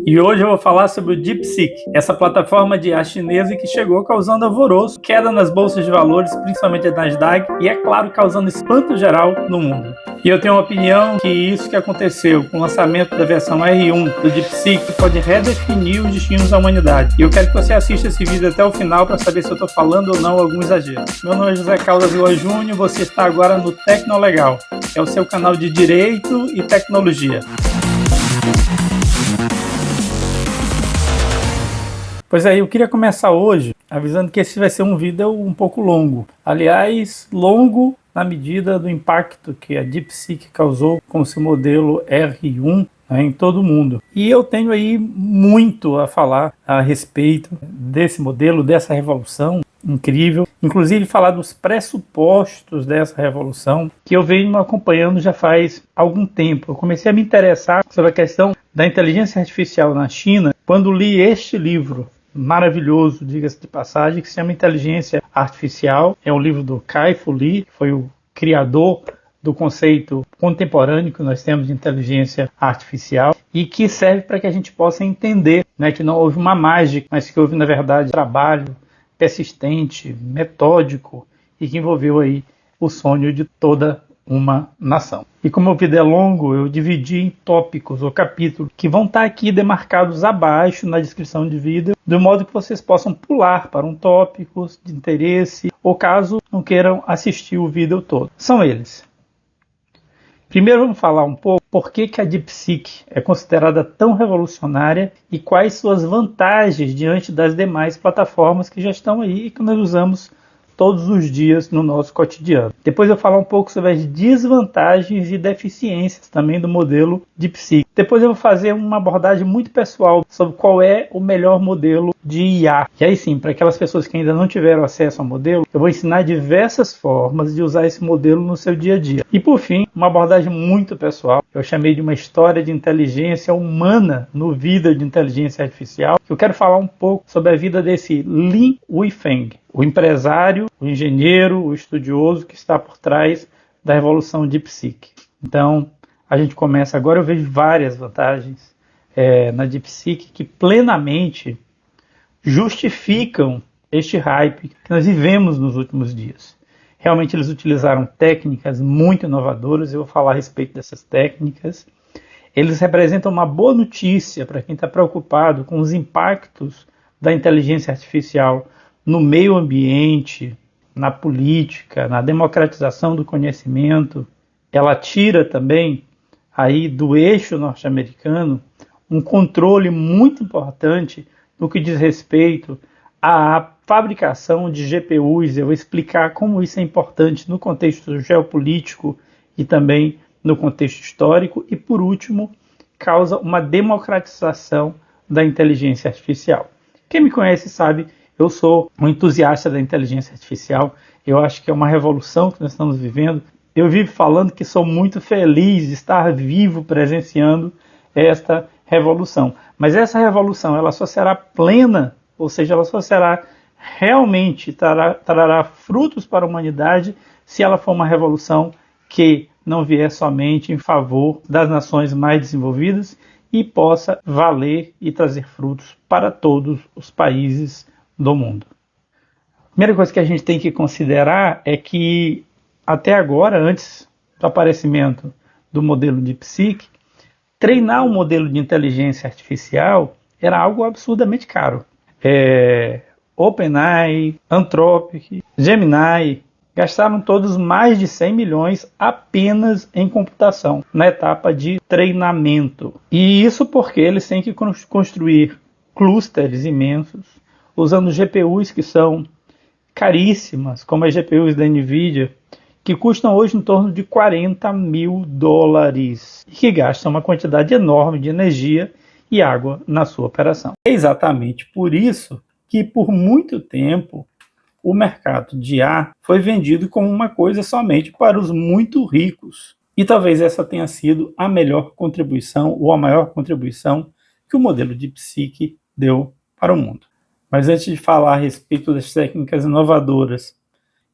E hoje eu vou falar sobre o DeepSeek, essa plataforma de IA chinesa que chegou causando alvoroço, queda nas bolsas de valores, principalmente a Nasdaq, e é claro, causando espanto geral no mundo. E eu tenho uma opinião que isso que aconteceu com o lançamento da versão R1 do DeepSeek pode redefinir os destinos da humanidade. E eu quero que você assista esse vídeo até o final para saber se eu estou falando ou não algum exagero. Meu nome é José Caldas Vila Júnior, você está agora no Tecnolegal, que é o seu canal de Direito e Tecnologia. Pois é, eu queria começar hoje avisando que esse vai ser um vídeo um pouco longo. Aliás, longo na medida do impacto que a DeepSeek causou com seu modelo R1 em todo o mundo. E eu tenho aí muito a falar a respeito desse modelo, dessa revolução incrível, inclusive falar dos pressupostos dessa revolução que eu venho acompanhando já faz algum tempo. Eu comecei a me interessar sobre a questão da inteligência artificial na China quando li este livro maravilhoso, diga-se de passagem, que se chama Inteligência Artificial. É um livro do Kai-Fu Lee, que foi o criador do conceito contemporâneo que nós temos de inteligência artificial e que serve para que a gente possa entender, que não houve uma mágica, mas que houve, na verdade, trabalho persistente, metódico e que envolveu aí o sonho de toda uma nação. E como o vídeo é longo, eu dividi em tópicos ou capítulos que vão estar aqui demarcados abaixo na descrição de vídeo, de modo que vocês possam pular para um tópico de interesse ou caso não queiram assistir o vídeo todo. São eles. Primeiro vamos falar um pouco por que a DeepSeek é considerada tão revolucionária e quais suas vantagens diante das demais plataformas que já estão aí e que nós usamos todos os dias no nosso cotidiano. Depois eu vou falar um pouco sobre as desvantagens e deficiências também do modelo DeepSeek. Depois eu vou fazer uma abordagem muito pessoal sobre qual é o melhor modelo de IA. E aí sim, para aquelas pessoas que ainda não tiveram acesso ao modelo, eu vou ensinar diversas formas de usar esse modelo no seu dia a dia. E por fim, uma abordagem muito pessoal, eu chamei de uma história de inteligência humana no vídeo de inteligência artificial. Eu quero falar um pouco sobre a vida desse Lin Weifeng, o empresário, o engenheiro, o estudioso que está por trás da revolução DeepSeek. Então, a gente começa agora. Eu vejo várias vantagens na DeepSeek que plenamente justificam este hype que nós vivemos nos últimos dias. Realmente eles utilizaram técnicas muito inovadoras, eu vou falar a respeito dessas técnicas. Eles representam uma boa notícia para quem está preocupado com os impactos da inteligência artificial no meio ambiente, na política, na democratização do conhecimento. Ela tira também aí do eixo norte-americano um controle muito importante no que diz respeito à fabricação de GPUs. Eu vou explicar como isso é importante no contexto geopolítico e também no contexto histórico. E, por último, causa uma democratização da inteligência artificial. Quem me conhece sabe, eu sou um entusiasta da inteligência artificial. Eu acho que é uma revolução que nós estamos vivendo. Eu vivo falando que sou muito feliz de estar vivo presenciando esta revolução. Mas essa revolução ela só será plena, ou seja, ela só será realmente, trará frutos para a humanidade se ela for uma revolução que não vier somente em favor das nações mais desenvolvidas e possa valer e trazer frutos para todos os países do mundo. A primeira coisa que a gente tem que considerar é que até agora, antes do aparecimento do modelo DeepSeek, treinar um modelo de inteligência artificial era algo absurdamente caro. OpenAI, Anthropic, Gemini gastaram todos mais de 100 milhões apenas em computação, na etapa de treinamento. E isso porque eles têm que construir clusters imensos, usando GPUs que são caríssimas, como as GPUs da NVIDIA, que custam hoje em torno de $40 mil, e que gastam uma quantidade enorme de energia e água na sua operação. É exatamente por isso que, por muito tempo, o mercado de IA foi vendido como uma coisa somente para os muito ricos. E talvez essa tenha sido a melhor contribuição, ou a maior contribuição, que o modelo DeepSeek deu para o mundo. Mas antes de falar a respeito das técnicas inovadoras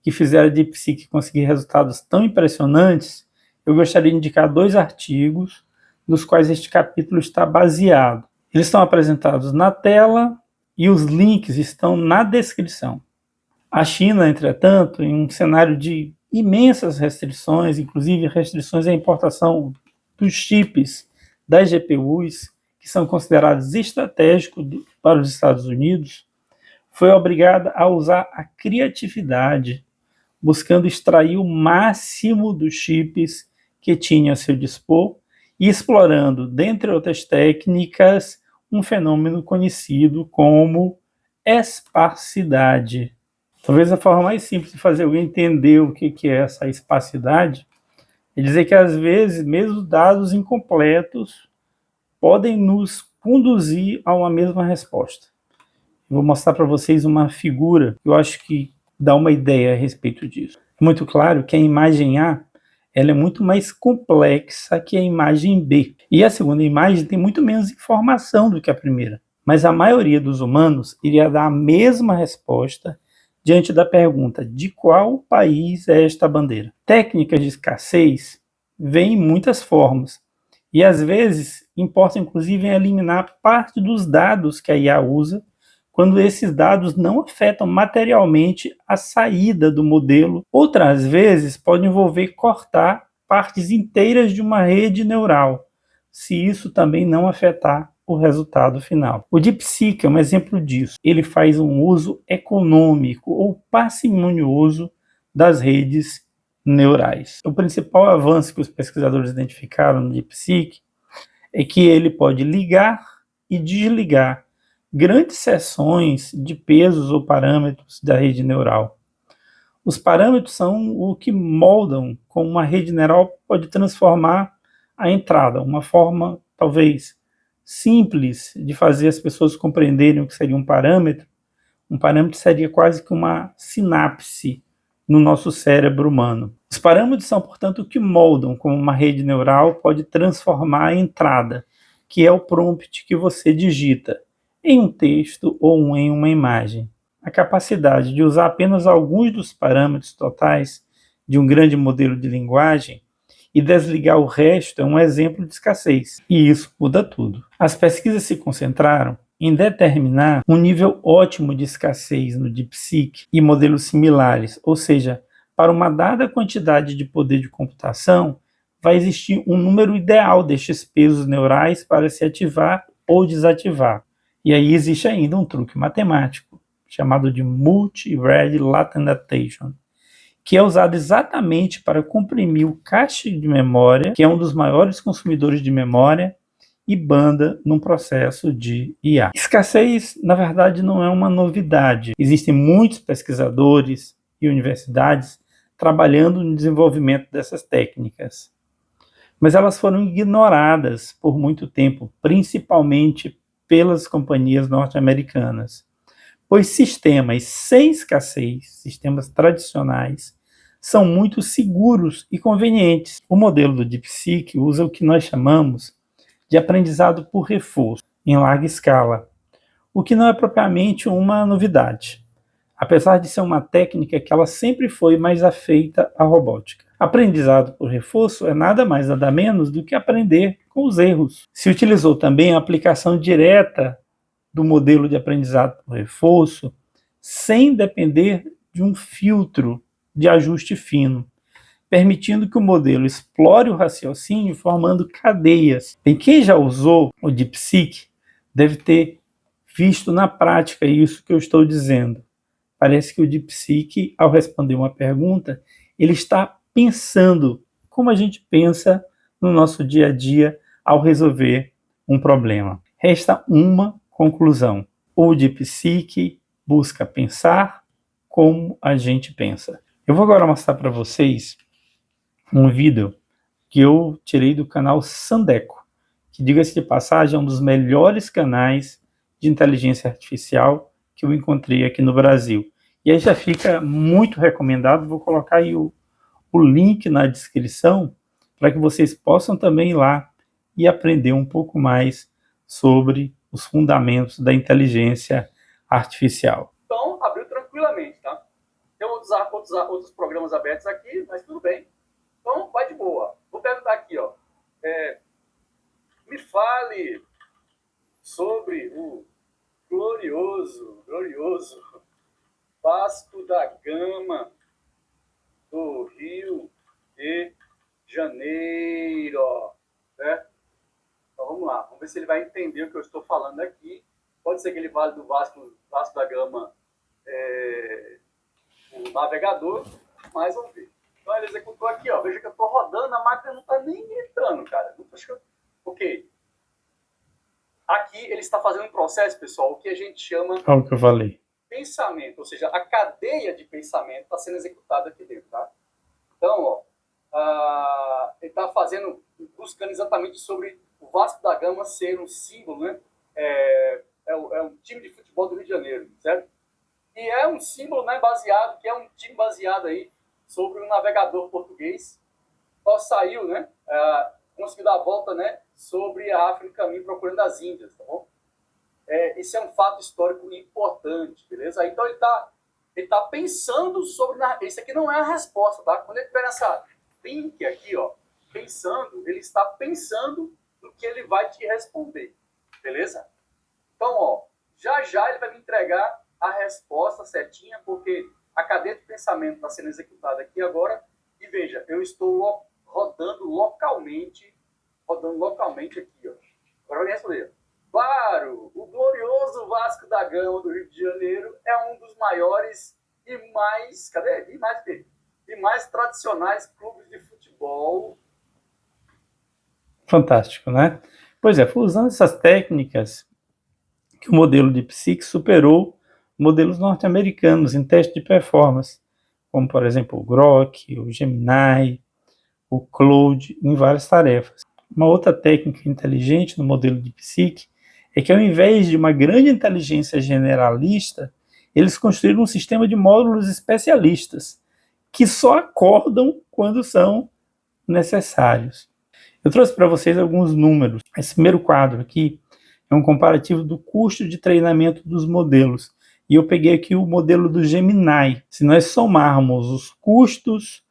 que fizeram a DeepSeek conseguir resultados tão impressionantes, eu gostaria de indicar 2 artigos nos quais este capítulo está baseado. Eles estão apresentados na tela e os links estão na descrição. A China, entretanto, em um cenário de imensas restrições, inclusive restrições à importação dos chips das GPUs, que são considerados estratégicos para os Estados Unidos, foi obrigada a usar a criatividade, buscando extrair o máximo dos chips que tinha a seu dispor e explorando, dentre outras técnicas, um fenômeno conhecido como esparsidade. Talvez a forma mais simples de fazer alguém entender o que é essa esparsidade é dizer que, às vezes, mesmo dados incompletos podem nos conduzir a uma mesma resposta. Eu vou mostrar para vocês uma figura que eu acho que dá uma ideia a respeito disso. É muito claro que a imagem A ela é muito mais complexa que a imagem B. E a segunda imagem tem muito menos informação do que a primeira. Mas a maioria dos humanos iria dar a mesma resposta diante da pergunta: de qual país é esta bandeira? Técnicas de escassez vêm em muitas formas. E às vezes importa inclusive eliminar parte dos dados que a IA usa quando esses dados não afetam materialmente a saída do modelo. Outras vezes pode envolver cortar partes inteiras de uma rede neural, se isso também não afetar o resultado final. O DeepSeek é um exemplo disso. Ele faz um uso econômico ou parcimonioso das redes neurais. O principal avanço que os pesquisadores identificaram no DeepSeek é que ele pode ligar e desligar grandes seções de pesos ou parâmetros da rede neural. Os parâmetros são o que moldam como uma rede neural pode transformar a entrada, uma forma talvez simples de fazer as pessoas compreenderem o que seria um parâmetro. Um parâmetro seria quase que uma sinapse no nosso cérebro humano. Os parâmetros são, portanto, o que moldam como uma rede neural pode transformar a entrada, que é o prompt que você digita, em um texto ou em uma imagem. A capacidade de usar apenas alguns dos parâmetros totais de um grande modelo de linguagem e desligar o resto é um exemplo de escassez, e isso muda tudo. As pesquisas se concentraram em determinar um nível ótimo de escassez no DeepSeek e modelos similares, ou seja, para uma dada quantidade de poder de computação, vai existir um número ideal destes pesos neurais para se ativar ou desativar. E aí existe ainda um truque matemático, chamado de Multi-Red Latent Adaptation, que é usado exatamente para comprimir o cache de memória, que é um dos maiores consumidores de memória, e banda num processo de IA. Escassez, na verdade, não é uma novidade. Existem muitos pesquisadores e universidades trabalhando no desenvolvimento dessas técnicas. Mas elas foram ignoradas por muito tempo, principalmente pelas companhias norte-americanas, pois sistemas sem escassez, sistemas tradicionais, são muito seguros e convenientes. O modelo do DeepSeek usa o que nós chamamos de aprendizado por reforço, em larga escala, o que não é propriamente uma novidade, apesar de ser uma técnica que ela sempre foi mais afeita à robótica. Aprendizado por reforço é nada mais nada menos do que aprender com os erros. Se utilizou também a aplicação direta do modelo de aprendizado por reforço, sem depender de um filtro de ajuste fino, permitindo que o modelo explore o raciocínio formando cadeias. E quem já usou o DeepSeek deve ter visto na prática isso que eu estou dizendo. Parece que o DeepSeek, ao responder uma pergunta, ele está pensando como a gente pensa no nosso dia a dia ao resolver um problema. Resta uma conclusão. O DeepSeek busca pensar como a gente pensa. Eu vou agora mostrar para vocês um vídeo que eu tirei do canal Sandeco, que, diga-se de passagem, é um dos melhores canais de inteligência artificial que eu encontrei aqui no Brasil. E aí já fica muito recomendado, vou colocar aí o link na descrição para que vocês possam também ir lá e aprender um pouco mais sobre os fundamentos da inteligência artificial. Então, abriu tranquilamente, tá? Tem outros programas abertos aqui, mas tudo bem. Então, vai de boa. Vou perguntar aqui, ó. Me fale sobre o glorioso Vasco da Gama do Rio de Janeiro, né? Então vamos lá, vamos ver se ele vai entender o que eu estou falando aqui. Pode ser que ele fale do Vasco da Gama, o navegador, mas vamos ver. Então ele executou aqui, ó. Veja que eu estou rodando, a máquina não está nem gritando, cara. Ok. Aqui ele está fazendo um processo, pessoal, o que a gente chama Olha o que eu falei. pensamento, ou seja, a cadeia de pensamento está sendo executada aqui dentro, tá? Então, ó, ele está buscando exatamente sobre o Vasco da Gama ser um símbolo, né? É um time de futebol do Rio de Janeiro, certo? E é um símbolo, né, que é um time baseado aí sobre um navegador português, só saiu, né? Conseguiu dar a volta, né, sobre a África no caminho procurando as Índias, tá bom? Isso é um fato histórico importante, beleza? Então ele tá pensando sobre... Isso aqui não é a resposta, tá? Quando ele tiver nessa link aqui, ó, pensando, ele está pensando no que ele vai te responder, beleza? Então, ó, já ele vai me entregar a resposta certinha, porque a cadeia de pensamento está sendo executada aqui agora, e veja, eu estou rodando localmente aqui, ó. Agora vai me responder. Claro, o glorioso Vasco da Gama do Rio de Janeiro é um dos maiores e mais tradicionais clubes de futebol. Fantástico, né? Pois é, foi usando essas técnicas que o modelo de DeepSeek superou modelos norte-americanos em teste de performance, como, por exemplo, o Grok, o Gemini, o Claude, em várias tarefas. Uma outra técnica inteligente no modelo de DeepSeek é que, ao invés de uma grande inteligência generalista, eles construíram um sistema de módulos especialistas, que só acordam quando são necessários. Eu trouxe para vocês alguns números. Esse primeiro quadro aqui é um comparativo do custo de treinamento dos modelos. E eu peguei aqui o modelo do Gemini. Se nós somarmos os custos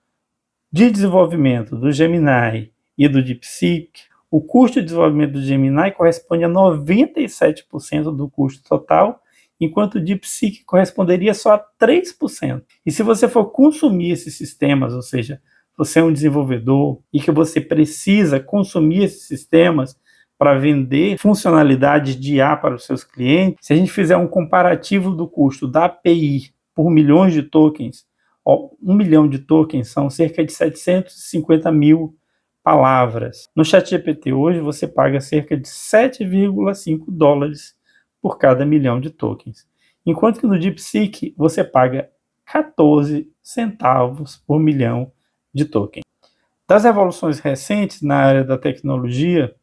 de desenvolvimento do Gemini e do DeepSeek, o custo de desenvolvimento do Gemini corresponde a 97% do custo total, enquanto o DeepSeek corresponderia só a 3%. E se você for consumir esses sistemas, ou seja, você é um desenvolvedor e que você precisa consumir esses sistemas para vender funcionalidades de IA para os seus clientes, se a gente fizer um comparativo do custo da API por milhões de tokens, 1 milhão de tokens são cerca de 750 mil palavras. No ChatGPT hoje você paga cerca de 7,5 dólares por cada milhão de tokens, enquanto que no DeepSeek você paga 14 centavos por milhão de tokens. Das evoluções recentes na área da tecnologia,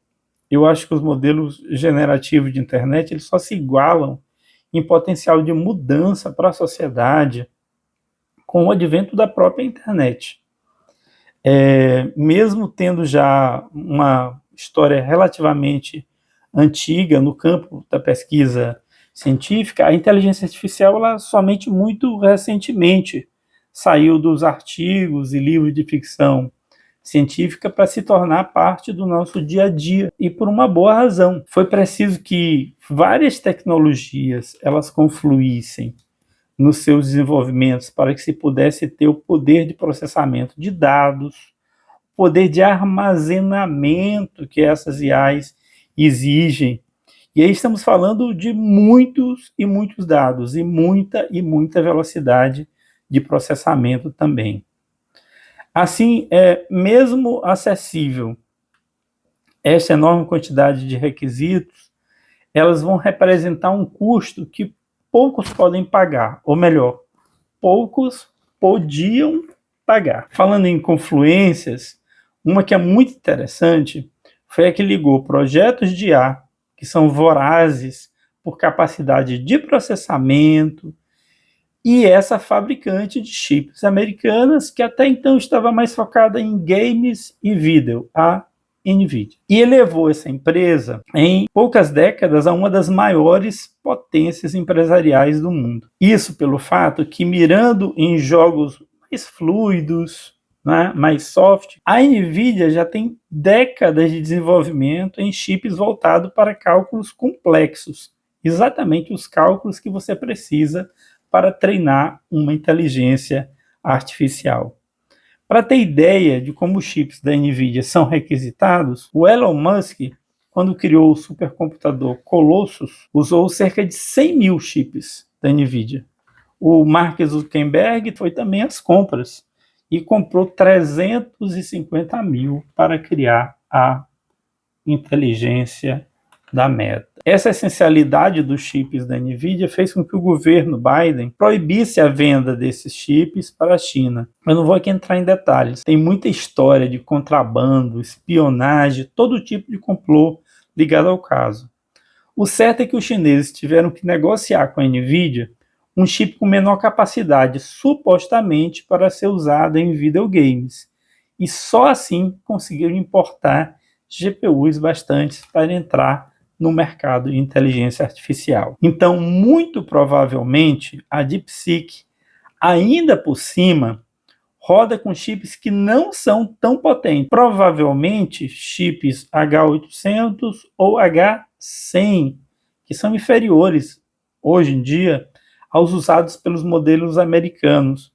eu acho que os modelos generativos de internet eles só se igualam em potencial de mudança para a sociedade com o advento da própria internet. Mesmo tendo já uma história relativamente antiga no campo da pesquisa científica, a inteligência artificial ela somente muito recentemente saiu dos artigos e livros de ficção científica para se tornar parte do nosso dia a dia, e por uma boa razão. Foi preciso que várias tecnologias elas confluíssem nos seus desenvolvimentos para que se pudesse ter o poder de processamento de dados, poder de armazenamento que essas IAs exigem. E aí estamos falando de muitos e muitos dados e muita velocidade de processamento também. Assim, mesmo acessível essa enorme quantidade de requisitos, elas vão representar um custo que poucos podem pagar, ou melhor, poucos podiam pagar. Falando em confluências, uma que é muito interessante foi a que ligou projetos de IA, que são vorazes por capacidade de processamento, e essa fabricante de chips americanas, que até então estava mais focada em games e vídeo, a NVIDIA. E elevou essa empresa, em poucas décadas, a uma das maiores potências empresariais do mundo. Isso pelo fato que, mirando em jogos mais fluidos, né, mais soft. A NVIDIA já tem décadas de desenvolvimento em chips voltados para cálculos complexos, exatamente os cálculos que você precisa para treinar uma inteligência artificial. Para ter ideia de como os chips da NVIDIA são requisitados, o Elon Musk, quando criou o supercomputador Colossus, usou cerca de 100 mil chips da NVIDIA. O Mark Zuckerberg foi também às compras e comprou 350 mil para criar a inteligência da Meta. Essa essencialidade dos chips da NVIDIA fez com que o governo Biden proibisse a venda desses chips para a China. Eu não vou aqui entrar em detalhes. Tem muita história de contrabando, espionagem, todo tipo de complô ligado ao caso. O certo é que os chineses tiveram que negociar com a NVIDIA um chip com menor capacidade, supostamente para ser usado em videogames. E só assim conseguiram importar GPUs bastantes para entrar no mercado de inteligência artificial. Então, muito provavelmente, a DeepSeek, ainda por cima, roda com chips que não são tão potentes. Provavelmente, chips H800 ou H100, que são inferiores, hoje em dia, aos usados pelos modelos americanos,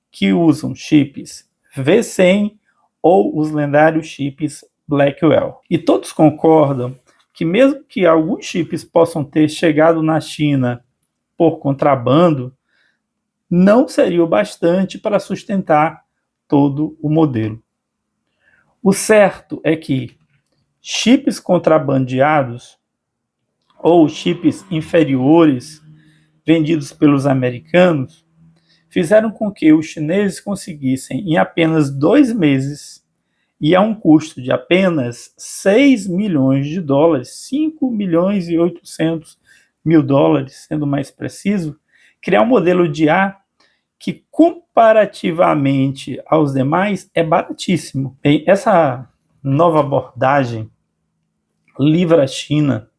que usam chips V100 ou os lendários chips Blackwell. E todos concordam que mesmo que alguns chips possam ter chegado na China por contrabando, não seria o bastante para sustentar todo o modelo. O certo é que chips contrabandeados ou chips inferiores vendidos pelos americanos fizeram com que os chineses conseguissem, em apenas 2 meses, e a um custo de apenas 6 milhões de dólares, 5 milhões e 800 mil dólares, sendo mais preciso, criar um modelo de IA que, comparativamente aos demais, é baratíssimo. Bem, essa nova abordagem livra a China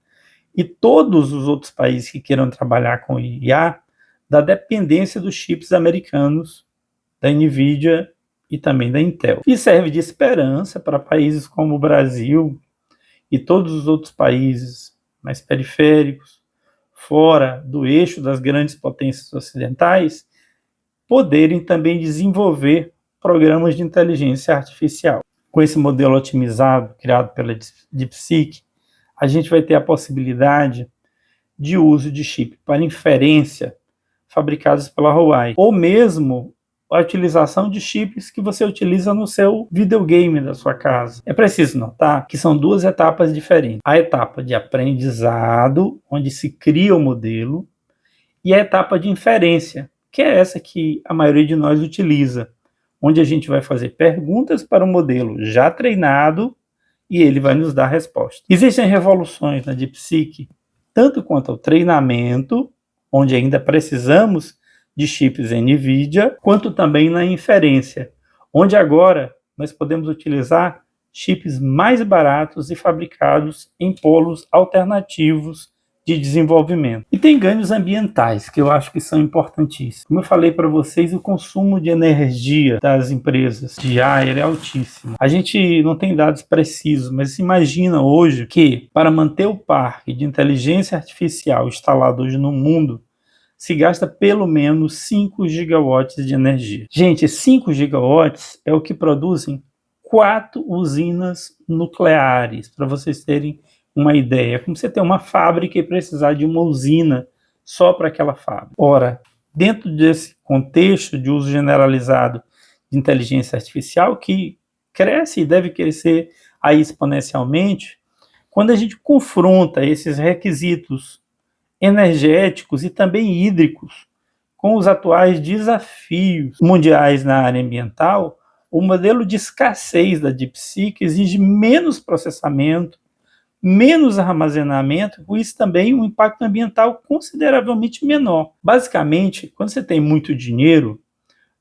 e todos os outros países que queiram trabalhar com IA da dependência dos chips americanos, da NVIDIA e também da Intel. E serve de esperança para países como o Brasil e todos os outros países mais periféricos, fora do eixo das grandes potências ocidentais, poderem também desenvolver programas de inteligência artificial. Com esse modelo otimizado, criado pela DeepSeek, a gente vai ter a possibilidade de uso de chip para inferência fabricados pela Huawei, ou mesmo a utilização de chips que você utiliza no seu videogame da sua casa. É preciso notar que são 2 etapas diferentes. A etapa de aprendizado, onde se cria o modelo, e a etapa de inferência, que é essa que a maioria de nós utiliza, onde a gente vai fazer perguntas para o modelo já treinado e ele vai nos dar a resposta. Existem revoluções na DeepSeek, tanto quanto ao treinamento, onde ainda precisamos de chips NVIDIA, quanto também na inferência, onde agora nós podemos utilizar chips mais baratos e fabricados em polos alternativos de desenvolvimento. E tem ganhos ambientais, que eu acho que são importantíssimos. Como eu falei para vocês, o consumo de energia das empresas de ar é altíssimo. A gente não tem dados precisos, mas se imagina hoje que, para manter o parque de inteligência artificial instalado hoje no mundo, se gasta pelo menos 5 gigawatts de energia. Gente, 5 gigawatts é o que produzem 4 usinas nucleares, para vocês terem uma ideia. É como você ter uma fábrica e precisar de uma usina só para aquela fábrica. Ora, dentro desse contexto de uso generalizado de inteligência artificial, que cresce e deve crescer aí exponencialmente, quando a gente confronta esses requisitos energéticos e também hídricos com os atuais desafios mundiais na área ambiental, o modelo de escassez da DeepSeek exige menos processamento, menos armazenamento, com isso também um impacto ambiental consideravelmente menor. Basicamente, quando você tem muito dinheiro,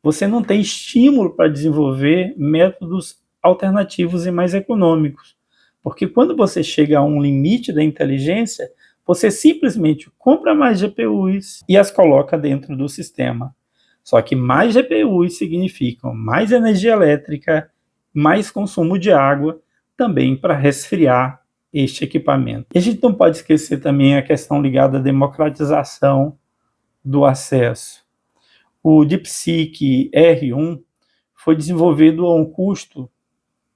você não tem estímulo para desenvolver métodos alternativos e mais econômicos, porque quando você chega a um limite da inteligência, você simplesmente compra mais GPUs e as coloca dentro do sistema. Só que mais GPUs significam mais energia elétrica, mais consumo de água, também para resfriar este equipamento. E a gente não pode esquecer também a questão ligada à democratização do acesso. O DeepSeek R1 foi desenvolvido a um custo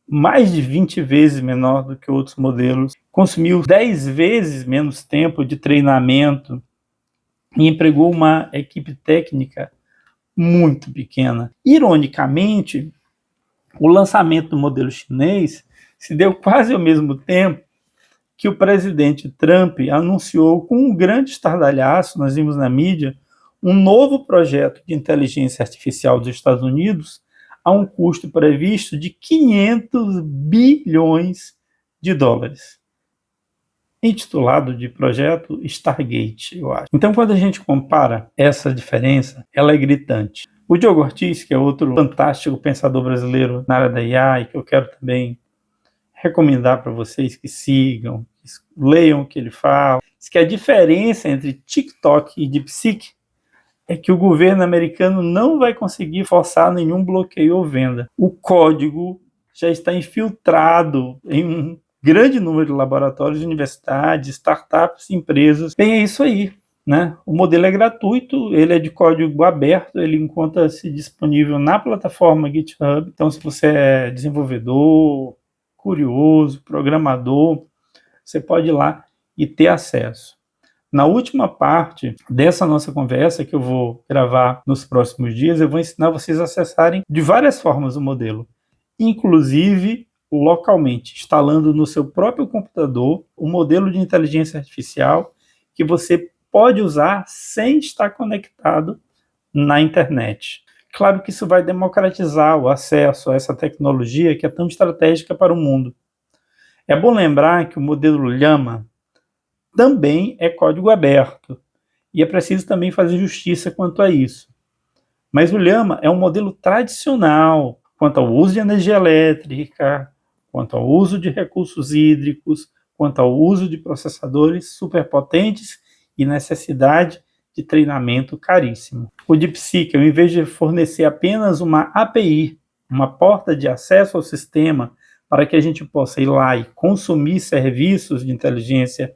mais de 20 vezes menor do que outros modelos, consumiu 10 vezes menos tempo de treinamento e empregou uma equipe técnica muito pequena. Ironicamente, o lançamento do modelo chinês se deu quase ao mesmo tempo que o presidente Trump anunciou com um grande estardalhaço, nós vimos na mídia, um novo projeto de inteligência artificial dos Estados Unidos a um custo previsto de 500 bilhões de dólares, intitulado de projeto Stargate, eu acho. Então, quando a gente compara essa diferença, ela é gritante. O Diogo Ortiz, que é outro fantástico pensador brasileiro na área da IA, e que eu quero também recomendar para vocês que sigam, que leiam o que ele fala, diz que a diferença entre TikTok e DeepSeek é que o governo americano não vai conseguir forçar nenhum bloqueio ou venda. O código já está infiltrado em um grande número de laboratórios, universidades, startups, empresas. Bem, é isso aí, né? O modelo é gratuito, ele é de código aberto, ele encontra-se disponível na plataforma GitHub. Então, se você é desenvolvedor, curioso, programador, você pode ir lá e ter acesso. Na última parte dessa nossa conversa, que eu vou gravar nos próximos dias, eu vou ensinar vocês a acessarem de várias formas o modelo, inclusive localmente, instalando no seu próprio computador um modelo de inteligência artificial que você pode usar sem estar conectado na internet. Claro que isso vai democratizar o acesso a essa tecnologia que é tão estratégica para o mundo. É bom lembrar que o modelo Llama também é código aberto, e é preciso também fazer justiça quanto a isso. Mas o Llama é um modelo tradicional quanto ao uso de energia elétrica, quanto ao uso de recursos hídricos, quanto ao uso de processadores superpotentes e necessidade de treinamento caríssimo. O DeepSeek, ao invés de fornecer apenas uma API, uma porta de acesso ao sistema, para que a gente possa ir lá e consumir serviços de inteligência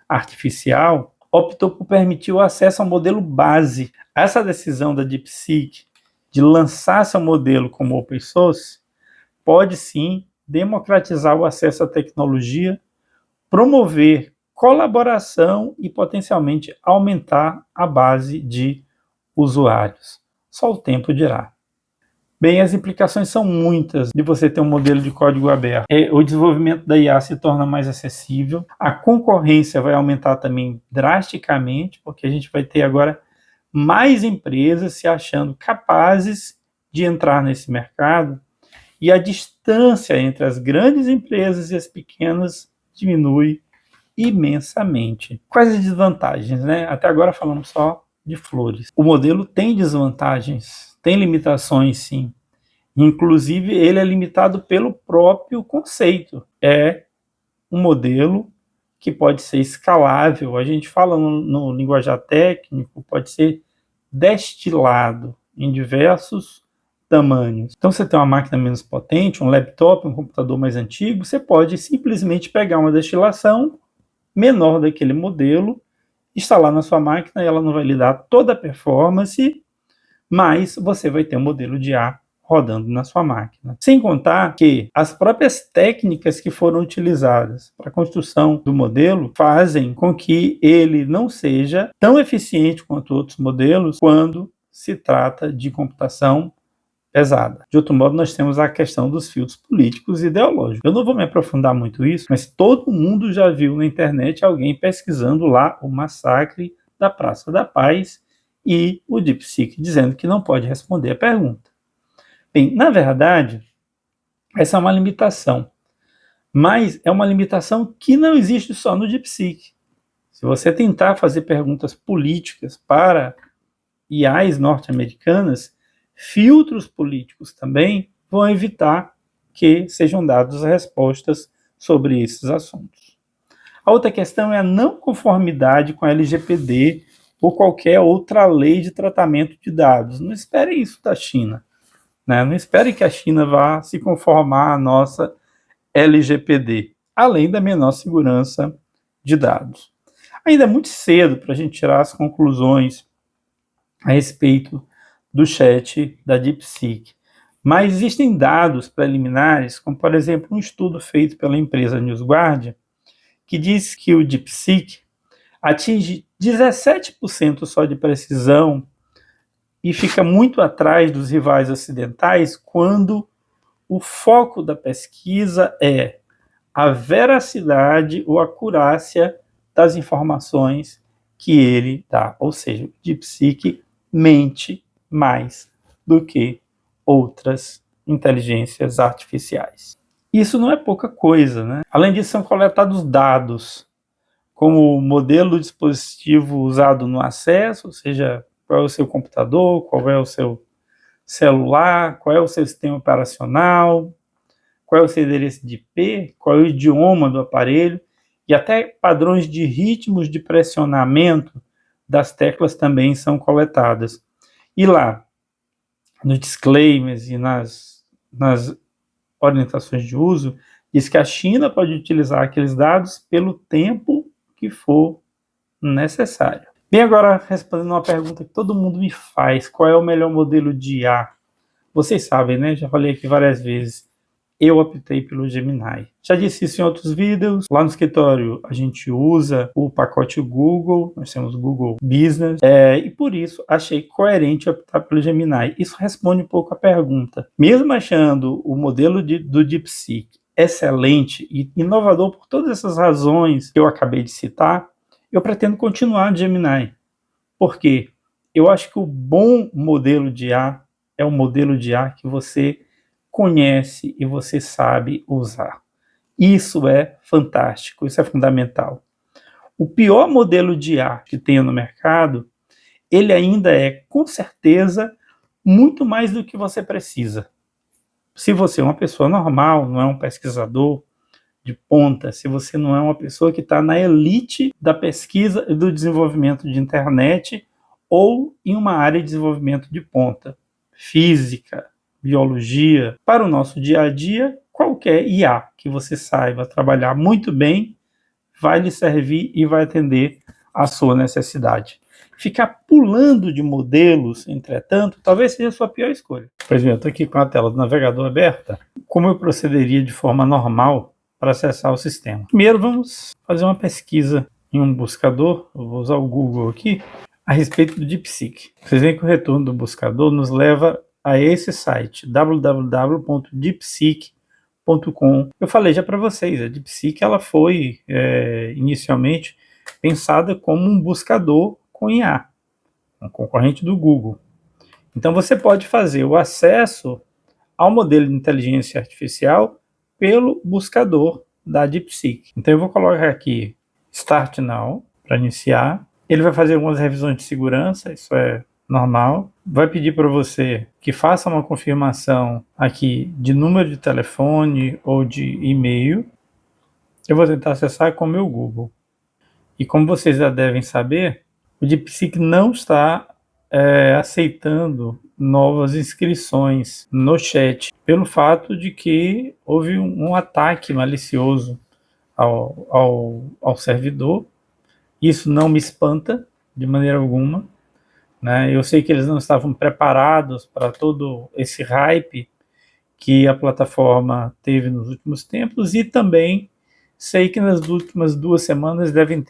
artificial, optou por permitir o acesso ao modelo base. Essa decisão da DeepSeek de lançar seu modelo como open source pode sim democratizar o acesso à tecnologia, promover colaboração e potencialmente aumentar a base de usuários. Só o tempo dirá. Bem, as implicações são muitas de você ter um modelo de código aberto. O desenvolvimento da IA se torna mais acessível, a concorrência vai aumentar também drasticamente, porque a gente vai ter agora mais empresas se achando capazes de entrar nesse mercado, e a distância entre as grandes empresas e as pequenas diminui imensamente. Quais as desvantagens, né? Até agora falamos só de flores. O modelo tem desvantagens, tem limitações, sim. Inclusive, ele é limitado pelo próprio conceito. É um modelo que pode ser escalável. A gente fala no linguajar técnico, pode ser destilado em diversos tamanhos. Então, você tem uma máquina menos potente, um laptop, um computador mais antigo, você pode simplesmente pegar uma destilação menor daquele modelo, instalar na sua máquina, e ela não vai lhe dar toda a performance, mas você vai ter um modelo de IA rodando na sua máquina. Sem contar que as próprias técnicas que foram utilizadas para a construção do modelo fazem com que ele não seja tão eficiente quanto outros modelos quando se trata de computação pesada. De outro modo, nós temos a questão dos filtros políticos e ideológicos. Eu não vou me aprofundar muito nisso, mas todo mundo já viu na internet alguém pesquisando lá o massacre da Praça da Paz e o DeepSeek dizendo que não pode responder a pergunta. Bem, na verdade, essa é uma limitação, mas é uma limitação que não existe só no DeepSeek. Se você tentar fazer perguntas políticas para IAs norte-americanas, filtros políticos também vão evitar que sejam dadas respostas sobre esses assuntos. A outra questão é a não conformidade com a LGPD ou qualquer outra lei de tratamento de dados. Não espere isso da China, né? Não espere que a China vá se conformar à nossa LGPD, além da menor segurança de dados. Ainda é muito cedo para a gente tirar as conclusões a respeito do chat da DeepSeek, mas existem dados preliminares, como por exemplo um estudo feito pela empresa NewsGuard, que diz que o DeepSeek atinge 17% só de precisão e fica muito atrás dos rivais ocidentais quando o foco da pesquisa é a veracidade ou acurácia das informações que ele dá. Ou seja, o DeepSeek mente mais do que outras inteligências artificiais. Isso não é pouca coisa, né? Além disso, são coletados dados, como o modelo do dispositivo usado no acesso, ou seja, qual é o seu computador, qual é o seu celular, qual é o seu sistema operacional, qual é o seu endereço de IP, qual é o idioma do aparelho, e até padrões de ritmos de pressionamento das teclas também são coletadas. E lá, nos disclaimers e nas orientações de uso, diz que a China pode utilizar aqueles dados pelo tempo que for necessário. Bem, agora respondendo uma pergunta que todo mundo me faz, qual é o melhor modelo de IA? Vocês sabem, né? Já falei aqui várias vezes. Eu optei pelo Gemini. Já disse isso em outros vídeos. Lá no escritório a gente usa o pacote Google, nós temos Google Business, e por isso achei coerente optar pelo Gemini. Isso responde um pouco a pergunta. Mesmo achando o modelo do DeepSeek excelente e inovador por todas essas razões que eu acabei de citar, eu pretendo continuar no Gemini. Por quê? Eu acho que o bom modelo de IA é o modelo de IA que você conhece e você sabe usar. Isso é fantástico, isso é fundamental. O pior modelo de IA que tem no mercado, ele ainda é, com certeza, muito mais do que você precisa. Se você é uma pessoa normal, não é um pesquisador de ponta, se você não é uma pessoa que está na elite da pesquisa e do desenvolvimento de internet ou em uma área de desenvolvimento de ponta, física, biologia, para o nosso dia a dia, qualquer IA que você saiba trabalhar muito bem vai lhe servir e vai atender à sua necessidade. Ficar pulando de modelos, entretanto, talvez seja a sua pior escolha. Pois bem, eu estou aqui com a tela do navegador aberta. Como eu procederia de forma normal para acessar o sistema? Primeiro, vamos fazer uma pesquisa em um buscador. Eu vou usar o Google aqui, a respeito do DeepSeek. Vocês veem que o retorno do buscador nos leva a esse site, www.deepseek.com. Eu falei já para vocês, a DeepSeek ela foi inicialmente pensada como um buscador com IA, um concorrente do Google. Então você pode fazer o acesso ao modelo de inteligência artificial pelo buscador da DeepSeek. Então eu vou colocar aqui Start Now para iniciar. Ele vai fazer algumas revisões de segurança, isso é normal. Vai pedir para você que faça uma confirmação aqui de número de telefone ou de e-mail. Eu vou tentar acessar com o meu Google. E como vocês já devem saber, o DeepSeek não está aceitando novas inscrições no chat, pelo fato de que houve um ataque malicioso ao servidor. Isso não me espanta de maneira alguma, né? Eu sei que eles não estavam preparados para todo esse hype que a plataforma teve nos últimos tempos, e também sei que nas últimas 2 semanas deve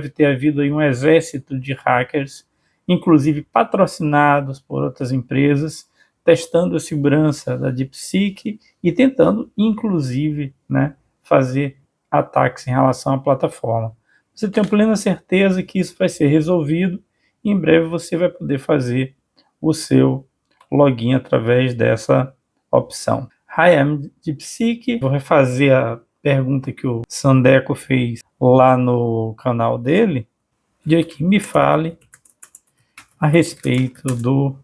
ter havido aí um exército de hackers, inclusive patrocinados por outras empresas, testando a segurança da DeepSeek e tentando, inclusive, né, fazer ataques em relação à plataforma. Você tem plena certeza que isso vai ser resolvido e em breve você vai poder fazer o seu login através dessa opção. Hi, I'm DeepSeek. Vou refazer a pergunta que o Sandeco fez lá no canal dele, de que me fale a respeito do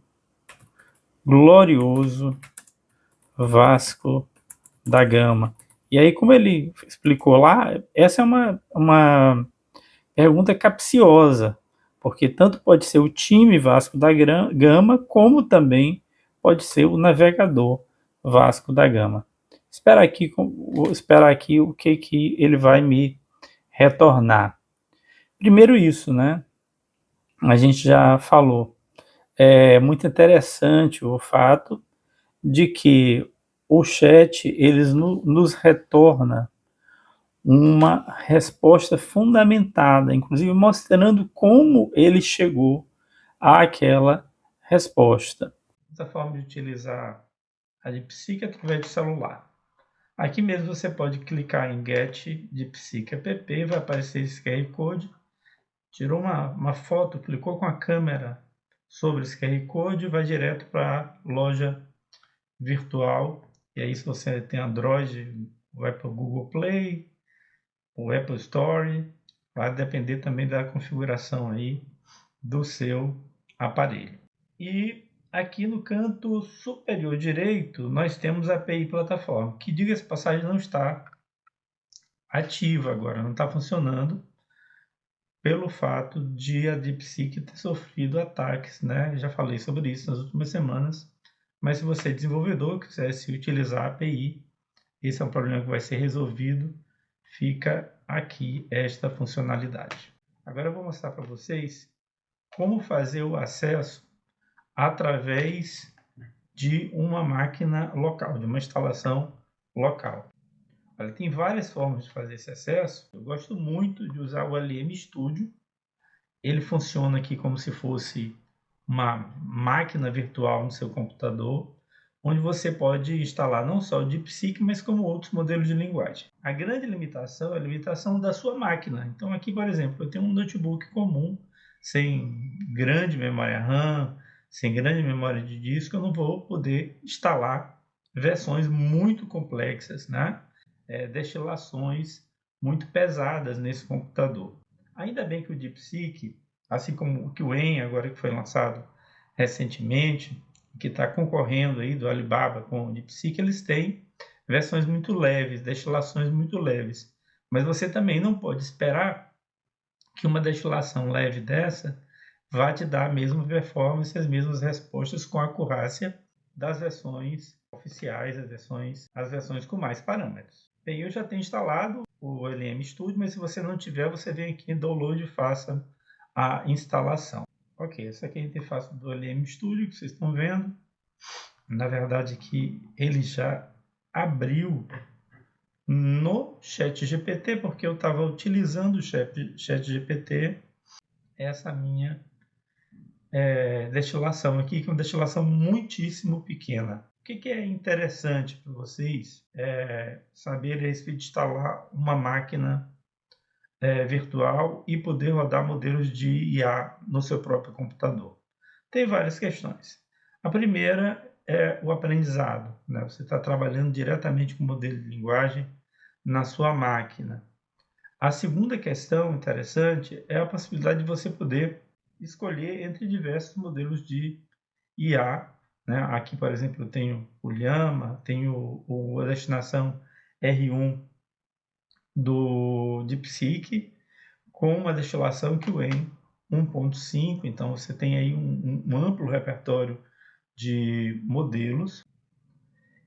glorioso Vasco da Gama. E aí, como ele explicou lá, essa é uma pergunta capciosa, porque tanto pode ser o time Vasco da Gama, como também pode ser o navegador Vasco da Gama. Vou esperar aqui o que ele vai me retornar. Primeiro isso, né? A gente já falou. É muito interessante o fato de que o chat nos retorna uma resposta fundamentada, inclusive mostrando como ele chegou àquela resposta. Essa forma de utilizar a DeepSeek através do celular. Aqui mesmo você pode clicar em Get DeepSeek App, vai aparecer esse QR Code. Tirou uma foto, clicou com a câmera sobre esse QR Code, vai direto para a loja virtual. E aí, se você tem Android, vai para o Google Play, o Apple Store, vai depender também da configuração aí do seu aparelho. E aqui no canto superior direito, nós temos a API plataforma, que, diga-se de passagem, não está ativa agora, não está funcionando, pelo fato de a DeepSeek ter sofrido ataques, né? Já falei sobre isso nas últimas semanas, mas se você é desenvolvedor e quisesse utilizar a API, esse é um problema que vai ser resolvido, fica aqui esta funcionalidade. Agora eu vou mostrar para vocês como fazer o acesso através de uma máquina local, de uma instalação local. Olha, tem várias formas de fazer esse acesso. Eu gosto muito de usar o LM Studio. Ele funciona aqui como se fosse uma máquina virtual no seu computador, onde você pode instalar não só o DeepSeek, mas como outros modelos de linguagem. A grande limitação é a limitação da sua máquina. Então aqui, por exemplo, eu tenho um notebook comum, sem grande memória RAM, sem grande memória de disco, eu não vou poder instalar versões muito complexas, né? Destilações muito pesadas nesse computador. Ainda bem que o DeepSeek, assim como o Qwen, agora que foi lançado recentemente, que está concorrendo aí do Alibaba com o DeepSeek, eles têm versões muito leves, destilações muito leves. Mas você também não pode esperar que uma destilação leve dessa vá te dar a mesma performance, as mesmas respostas com a acurácia das versões oficiais, as versões com mais parâmetros. Bem, eu já tenho instalado o LM Studio, mas se você não tiver, você vem aqui em Download e faça a instalação. Ok, essa aqui é a interface do LM Studio que vocês estão vendo. Na verdade, que ele já abriu no ChatGPT, porque eu estava utilizando o ChatGPT, essa minha destilação aqui, que é uma destilação muitíssimo pequena. O que é interessante para vocês saber a respeito de instalar uma máquina virtual e poder rodar modelos de IA no seu próprio computador. Tem várias questões. A primeira é o aprendizado, né? Você está trabalhando diretamente com o modelo de linguagem na sua máquina. A segunda questão interessante é a possibilidade de você poder escolher entre diversos modelos de IA, né? Aqui, por exemplo, eu tenho o Llama, tenho a destinação R1 do DeepSeek, com uma destilação Qwen 1.5, então você tem aí um amplo repertório de modelos.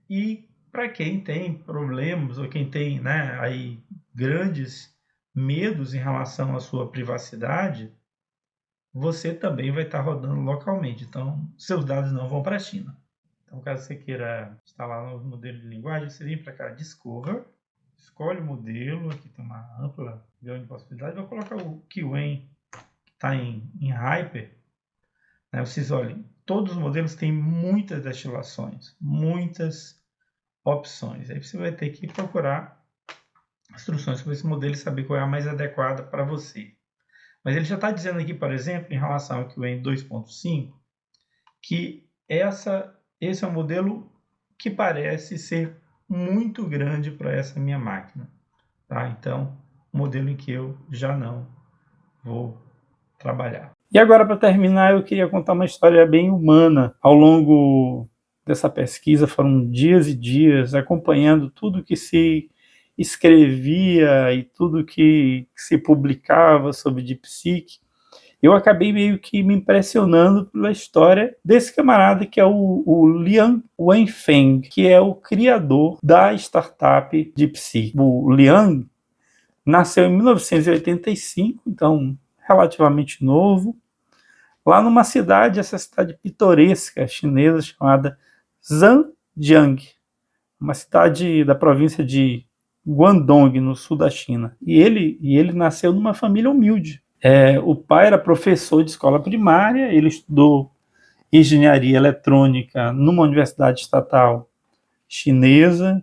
E para quem tem problemas ou quem tem, né, aí grandes medos em relação à sua privacidade, você também vai estar rodando localmente. Então, seus dados não vão para a China. Então, caso você queira instalar um novo modelo de linguagem, você vem para cá, Discover, escolhe o modelo, aqui tem uma ampla gama de possibilidades. Vou colocar o Qwen, que está em Hyper. Né? Vocês olhem, todos os modelos têm muitas destilações, muitas opções. Aí você vai ter que procurar instruções sobre esse modelo e saber qual é a mais adequada para você. Mas ele já está dizendo aqui, por exemplo, em relação ao Qwen 2.5, que esse é um modelo que parece ser muito grande para essa minha máquina. Tá? Então, um modelo em que eu já não vou trabalhar. E agora, para terminar, eu queria contar uma história bem humana. Ao longo dessa pesquisa, foram dias e dias acompanhando tudo que se escrevia e tudo que se publicava sobre DeepSeek. eu acabei meio que me impressionando pela história desse camarada que é o Liang Wenfeng, que é o criador da startup DeepSeek. O Liang nasceu em 1985, então relativamente novo, lá numa cidade, essa cidade pitoresca chinesa chamada Zhanjiang, uma cidade da província de Guangdong, no sul da China. E ele nasceu numa família humilde. O pai era professor de escola primária, ele estudou engenharia eletrônica numa universidade estatal chinesa,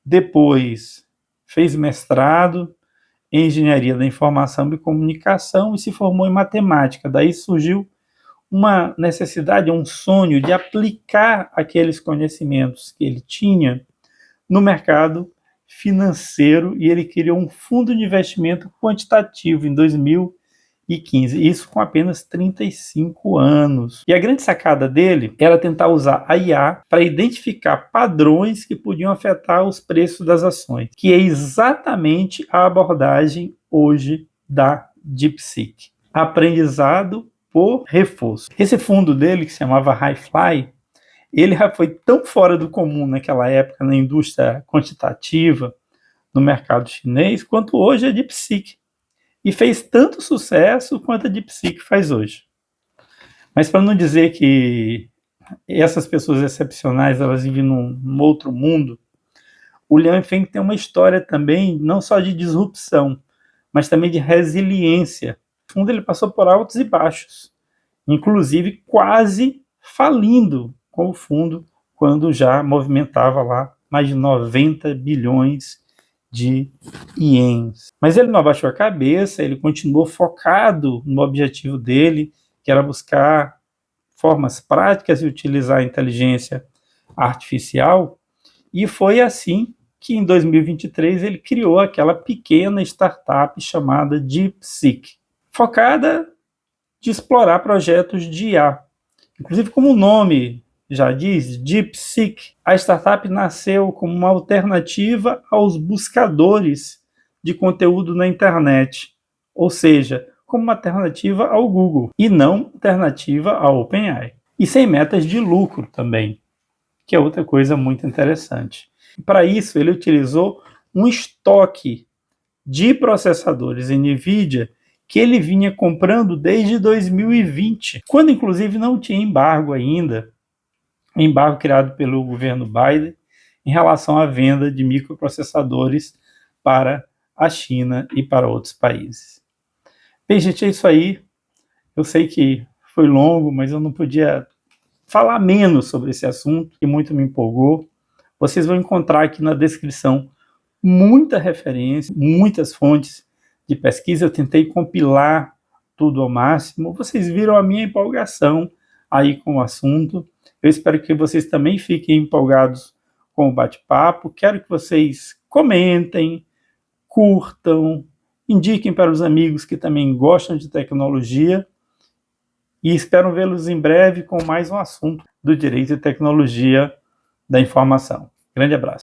depois fez mestrado em engenharia da informação e comunicação e se formou em matemática. Daí surgiu uma necessidade, um sonho de aplicar aqueles conhecimentos que ele tinha no mercado financeiro e ele criou um fundo de investimento quantitativo em 2015, isso com apenas 35 anos. E a grande sacada dele era tentar usar a IA para identificar padrões que podiam afetar os preços das ações, que é exatamente a abordagem hoje da DeepSeek. Aprendizado por reforço. Esse fundo dele, que se chamava HiFi, ele já foi tão fora do comum naquela época na indústria quantitativa, no mercado chinês, quanto hoje a DeepSeek. E fez tanto sucesso quanto a DeepSeek faz hoje. Mas para não dizer que essas pessoas excepcionais elas vivem num outro mundo, o Liang Feng tem uma história também, não só de disrupção, mas também de resiliência. No fundo, ele passou por altos e baixos, inclusive quase falindo com o fundo, quando já movimentava lá mais de 90 bilhões de ienes. Mas ele não abaixou a cabeça, ele continuou focado no objetivo dele, que era buscar formas práticas de utilizar a inteligência artificial, e foi assim que em 2023 ele criou aquela pequena startup chamada DeepSeek, focada de explorar projetos de IA. Inclusive, como o nome já diz, DeepSeek, a startup nasceu como uma alternativa aos buscadores de conteúdo na internet, ou seja, como uma alternativa ao Google, e não alternativa ao OpenAI. E sem metas de lucro também, que é outra coisa muito interessante. Para isso, ele utilizou um estoque de processadores NVIDIA que ele vinha comprando desde 2020, quando inclusive não tinha embargo ainda, embargo criado pelo governo Biden em relação à venda de microprocessadores para a China e para outros países. Bem, gente, é isso aí. Eu sei que foi longo, mas eu não podia falar menos sobre esse assunto, que muito me empolgou. Vocês vão encontrar aqui na descrição muita referência, muitas fontes de pesquisa. Eu tentei compilar tudo ao máximo. Vocês viram a minha empolgação aí com o assunto. Eu espero que vocês também fiquem empolgados com o bate-papo. Quero que vocês comentem, curtam, indiquem para os amigos que também gostam de tecnologia e espero vê-los em breve com mais um assunto do direito e tecnologia da informação. Grande abraço.